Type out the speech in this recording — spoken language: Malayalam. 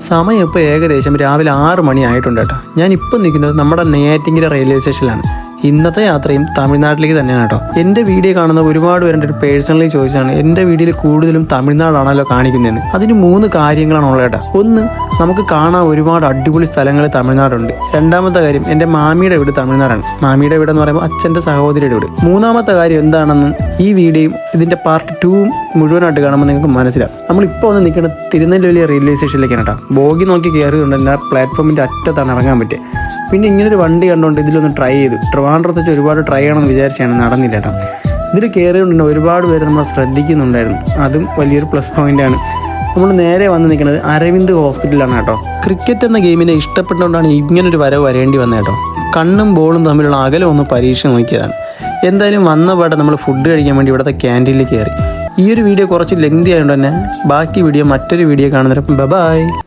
സമയം ഇപ്പോൾ ഏകദേശം രാവിലെ 6 മണി ആയിട്ടുണ്ട് കേട്ടോ. ഞാനിപ്പോൾ നിൽക്കുന്നത് നമ്മുടെ നെയ്യാറ്റിൻകര റെയിൽവേ സ്റ്റേഷനിലാണ്. ഇന്നത്തെ യാത്രയും തമിഴ്നാട്ടിലേക്ക് തന്നെയാണ് കേട്ടോ. എൻ്റെ വീഡിയോ കാണുന്ന ഒരുപാട് പേരുടെ ഒരു പേഴ്സണലി ചോദിച്ചാണ് എൻ്റെ വീഡിയോയിൽ കൂടുതലും തമിഴ്നാടാണല്ലോ കാണിക്കുന്നതെന്ന്. അതിന് 3 കാര്യങ്ങളാണ് ഉള്ളത് കേട്ടോ. ഒന്ന്, നമുക്ക് കാണാൻ ഒരുപാട് അടിപൊളി സ്ഥലങ്ങൾ തമിഴ്നാടുണ്ട്. രണ്ടാമത്തെ കാര്യം, എൻ്റെ മാമിയുടെ വീട് തമിഴ്നാടാണ്. മാമിയുടെ വീട് എന്ന് പറയുമ്പോൾ അച്ഛൻ്റെ സഹോദരിയുടെ വീട്. മൂന്നാമത്തെ കാര്യം എന്താണെന്ന് ഈ വീഡിയോയും ഇതിൻ്റെ പാർട്ട് 2 മുഴുവനായിട്ട് കാണുമ്പോൾ നിങ്ങൾക്ക് മനസ്സിലാവും. നമ്മളിപ്പോൾ ഒന്ന് നിൽക്കുന്നത് തിരുനെല്വേലി റെയിൽവേ സ്റ്റേഷനിലേക്കാണ് കേട്ടോ. ബോഗി നോക്കി കയറിയതുകൊണ്ട് തന്നെ പ്ലാറ്റ്ഫോമിൻ്റെ അറ്റത്താണ് ഇറങ്ങാൻ പറ്റുക. പിന്നെ ഇങ്ങനൊരു വണ്ടി കണ്ടുകൊണ്ട് ഇതിലൊന്ന് ട്രൈ ചെയ്തു. ട്രിവാൻഡ്രത്ത് വെച്ച് ഒരുപാട് ട്രൈ ചെയ്യണമെന്ന് വിചാരിച്ചാണ്, നടന്നില്ല കേട്ടോ. ഇതിൽ കയറിയതുകൊണ്ട് ഒരുപാട് പേര് നമ്മളെ ശ്രദ്ധിക്കുന്നുണ്ടായിരുന്നു. അതും വലിയൊരു പ്ലസ് പോയിൻ്റാണ്. നമ്മൾ നേരെ വന്ന് നിൽക്കുന്നത് അരവിന്ദ് ഹോസ്പിറ്റലാണ് കേട്ടോ. ക്രിക്കറ്റ് എന്ന ഗെയിമിനെ ഇഷ്ടപ്പെട്ടുകൊണ്ടാണ് ഇങ്ങനൊരു വരവ് വരേണ്ടി വന്നത് കേട്ടോ. കണ്ണും ബോളും തമ്മിലുള്ള അകലം ഒന്ന് പരീക്ഷ നോക്കിയതാണ്. എന്തായാലും വന്ന പാടെ നമ്മൾ ഫുഡ് കഴിക്കാൻ വേണ്ടി ഇവിടുത്തെ ക്യാൻറ്റീനിൽ കയറി. ഈ ഒരു വീഡിയോ കുറച്ച് ലെങ്തി ആയതുകൊണ്ട് തന്നെ ബാക്കി വീഡിയോ മറ്റൊരു വീഡിയോ കാണുന്നതിനൊപ്പം ബൈ.